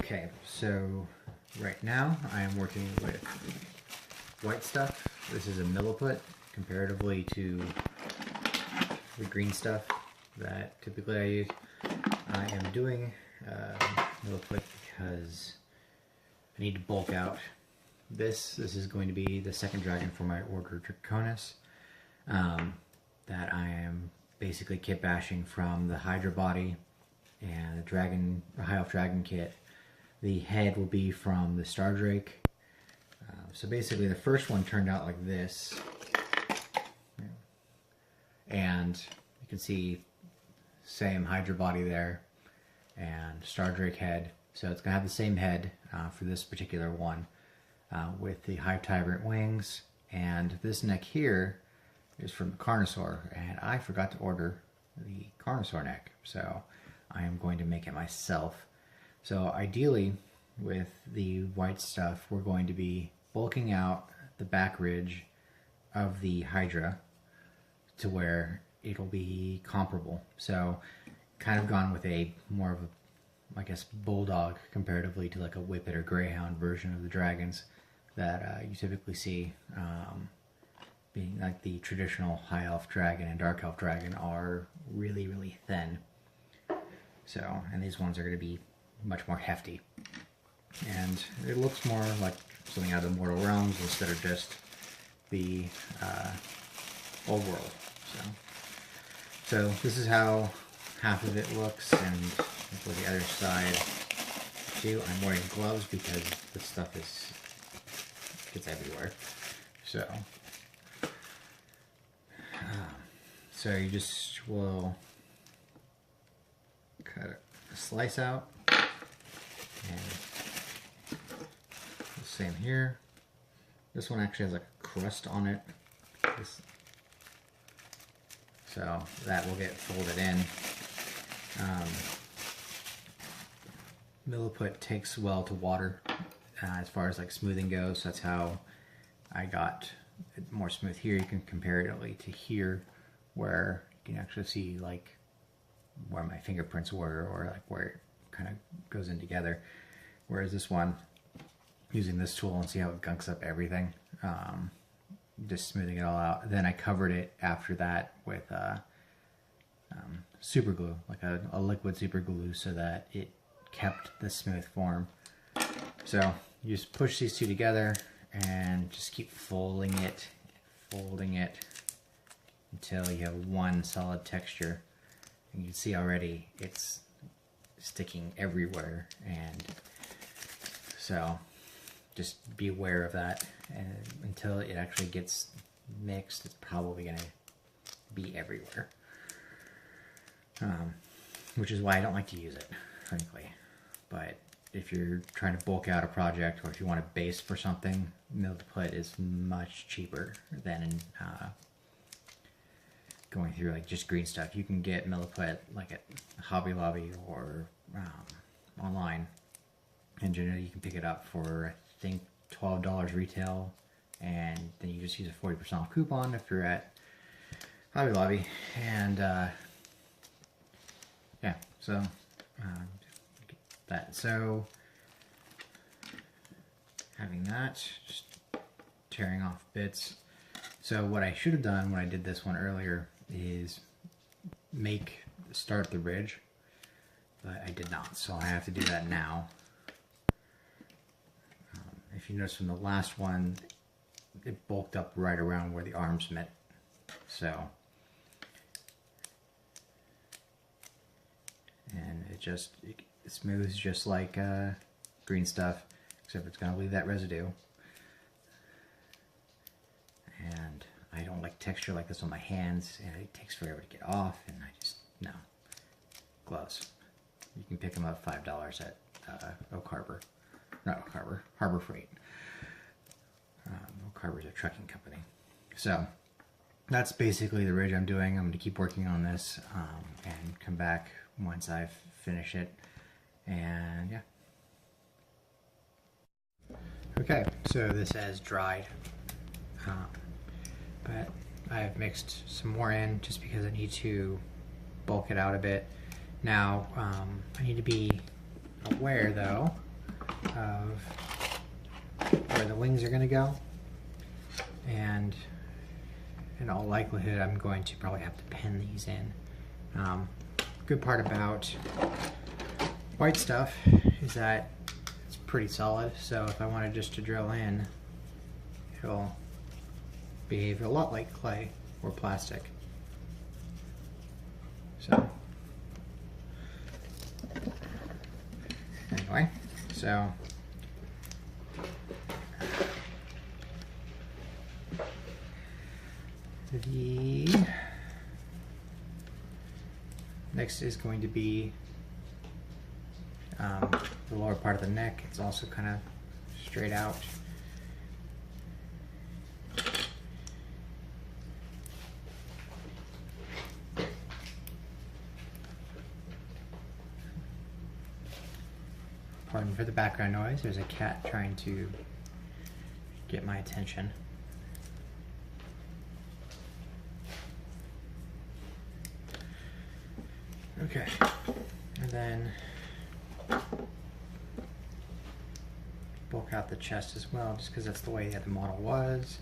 Okay, so right now I am working with Whitestuff. This is a Milliput comparatively to the Greenstuff that typically I use. I am doing Milliput because I need to bulk out this. This is going to be the second dragon for my Order Draconis that I am basically kit bashing from the Hydra body and the High Elf Dragon kit. The head will be from the Star Drake. So basically the first one turned out like this. And you can see same Hydra body there and Star Drake head. So it's going to have the same head for this particular one with the Hive Tyrant wings. And this neck here is from the Carnosaur. And I forgot to order the Carnosaur neck. So I am going to make it myself. So ideally, with the Whitestuff, we're going to be bulking out the back ridge of the Hydra to where it'll be comparable. So kind of gone with a more of a, I guess, bulldog comparatively to like a Whippet or Greyhound version of the dragons that you typically see, being like the traditional High Elf Dragon and Dark Elf Dragon are really, really thin. So, and these ones are going to be much more hefty. And it looks more like something out of the Mortal Realms instead of just the old world. So this is how half of it looks, and for the other side too, I'm wearing gloves because this stuff gets everywhere. So you just will cut a slice out, and the same here. This one actually has like a crust on it, so that will get folded in. Milliput takes well to water as far as like smoothing goes. That's how I got it more smooth here. You can compare it to here, where you can actually see like where my fingerprints were, or like where it kind of goes in together. Whereas this one, using this tool and see how it gunks up everything, just smoothing it all out. Then I covered it after that with super glue, like a liquid super glue, so that it kept the smooth form. So you just push these two together and just keep folding it until you have one solid texture. And you can see already it's sticking everywhere, and so just be aware of that. And until it actually gets mixed, it's probably going to be everywhere. Which is why I don't like to use it, frankly. But if you're trying to bulk out a project, or if you want a base for something, Milliput is much cheaper than going through like just Greenstuff. You can get Milliput like at Hobby Lobby or online, and generally you can pick it up for, I think, $12 retail, and then you just use a 40% off coupon if you're at Hobby Lobby. And yeah, so that. So having that, just tearing off bits. So what I should have done when I did this one earlier is start the ridge, but I did not, so I have to do that now. If you notice from the last one, it bulked up right around where the arms met. So, and it smooths just like Greenstuff, except it's going to leave that residue. And I don't like texture like this on my hands, and it takes forever to get off, and no. Gloves. You can pick them up $5 at Oak Harbor. Not Oak Harbor, Harbor Freight. Oak Harbor's a trucking company. So that's basically the ridge I'm doing. I'm going to keep working on this and come back once I've finished it. And yeah. Okay, so this has dried. But I've mixed some more in just because I need to bulk it out a bit. Now, I need to be aware though of where the wings are going to go, and in all likelihood I'm going to probably have to pin these in. Good part about Whitestuff is that it's pretty solid, so if I wanted just to drill in, it'll behave a lot like clay or plastic. So anyway, so the next is going to be the lower part of the neck. It's also kind of straight out. Pardon for the background noise, there's a cat trying to get my attention. Okay, and then bulk out the chest as well, just because that's the way that the model was.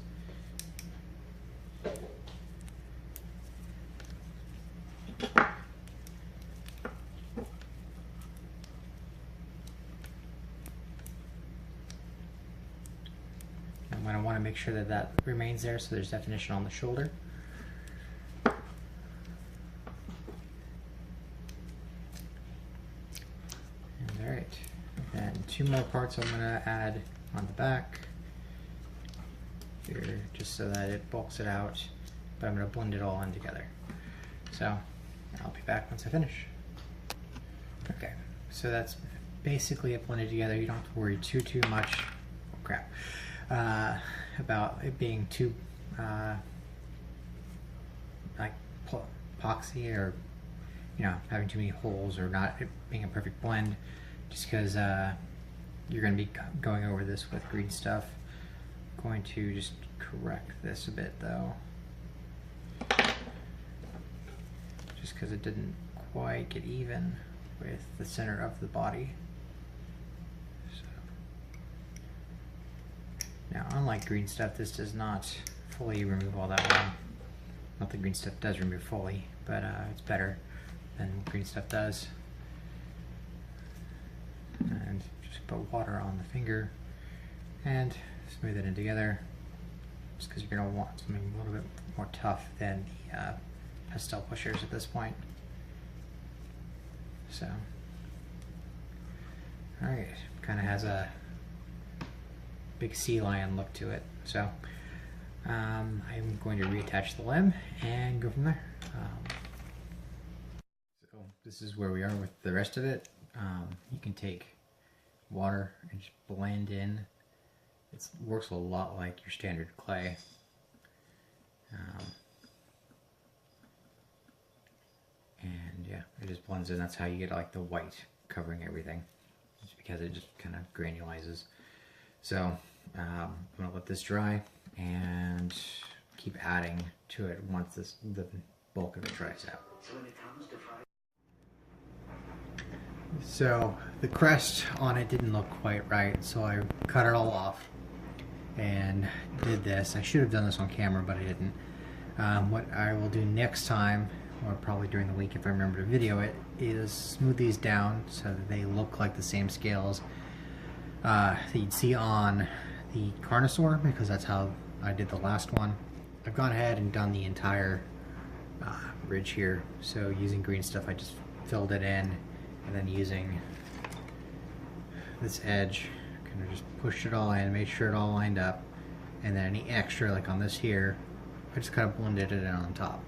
I'm going to want to make sure that that remains there so there's definition on the shoulder. Alright, and two more parts I'm going to add on the back here just so that it bulks it out, but I'm going to blend it all in together. So I'll be back once I finish. Okay, so that's basically it blended together. You don't have to worry too much, oh crap, about it being too like epoxy or having too many holes or not it being a perfect blend, just because you're going to be going over this with Greenstuff. I'm going to just correct this a bit though, just because it didn't quite get even with the center of the body. So, now unlike Greenstuff, this does not fully remove all that well. Not that Greenstuff does remove fully, but it's better than Greenstuff does. And just put water on the finger and smooth it in together, just because you're going to want something a little bit more tough than the pastel pushers at this point. So, alright, kind of has a big sea lion look to it. So, I'm going to reattach the limb and go from there. So this is where we are with the rest of it. You can take water and just blend in. It works a lot like your standard clay. And yeah, it just blends in. That's how you get like the white covering everything, just because it just kind of granulizes. So I'm gonna let this dry and keep adding to it once the bulk of it dries out. So the crest on it didn't look quite right, so I cut it all off and did this. I should have done this on camera, but I didn't. What I will do next time, or probably during the week if I remember to video it, is smooth these down so that they look like the same scales that you'd see on the Carnosaur, because that's how I did the last one. I've gone ahead and done the entire ridge here, so using Greenstuff I just filled it in, and then using this edge kind of just pushed it all in, made sure it all lined up, and then any extra like on this here I just kind of blended it in on top.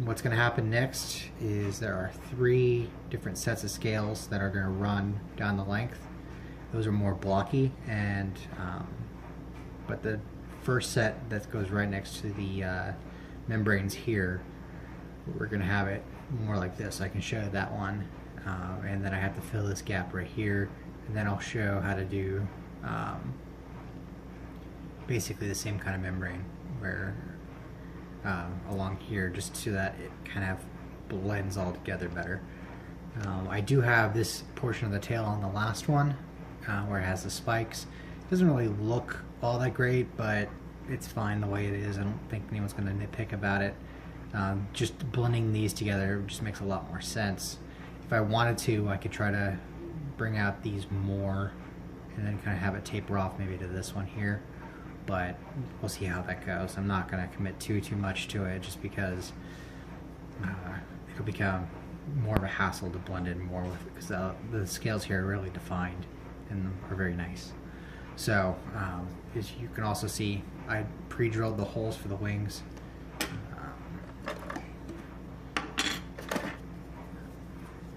What's going to happen next is there are 3 different sets of scales that are going to run down the length. Those are more blocky, and but the first set that goes right next to the membranes here, we're going to have it more like this. I can show that one, and then I have to fill this gap right here, and then I'll show how to do basically the same kind of membrane where along here, just so that it kind of blends all together better. I do have this portion of the tail on the last one where it has the spikes. It doesn't really look all that great, but it's fine the way it is. I don't think anyone's going to nitpick about it. Just blending these together just makes a lot more sense. If I wanted to, I could try to bring out these more and then kind of have it taper off maybe to this one here, but we'll see how that goes. I'm not going to commit too much to it just because it'll become more of a hassle to blend in more with it, because the scales here are really defined and are very nice. So as you can also see, I pre-drilled the holes for the wings.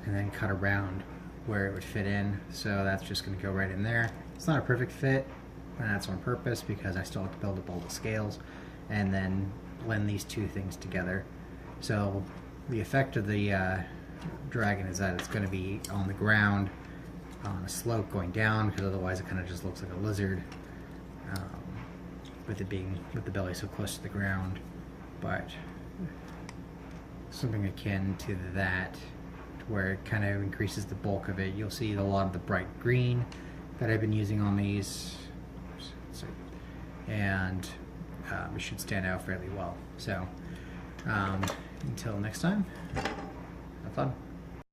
And then cut around where it would fit in, so that's just going to go right in there. It's not a perfect fit, and that's on purpose because I still have to build up all the scales and then blend these two things together. So the effect of the dragon is that it's going to be on the ground on a slope going down, because otherwise it kind of just looks like a lizard with the belly so close to the ground. But something akin to that, where it kind of increases the bulk of it. You'll see a lot of the bright green that I've been using on these, and it should stand out fairly well. So until next time, have fun.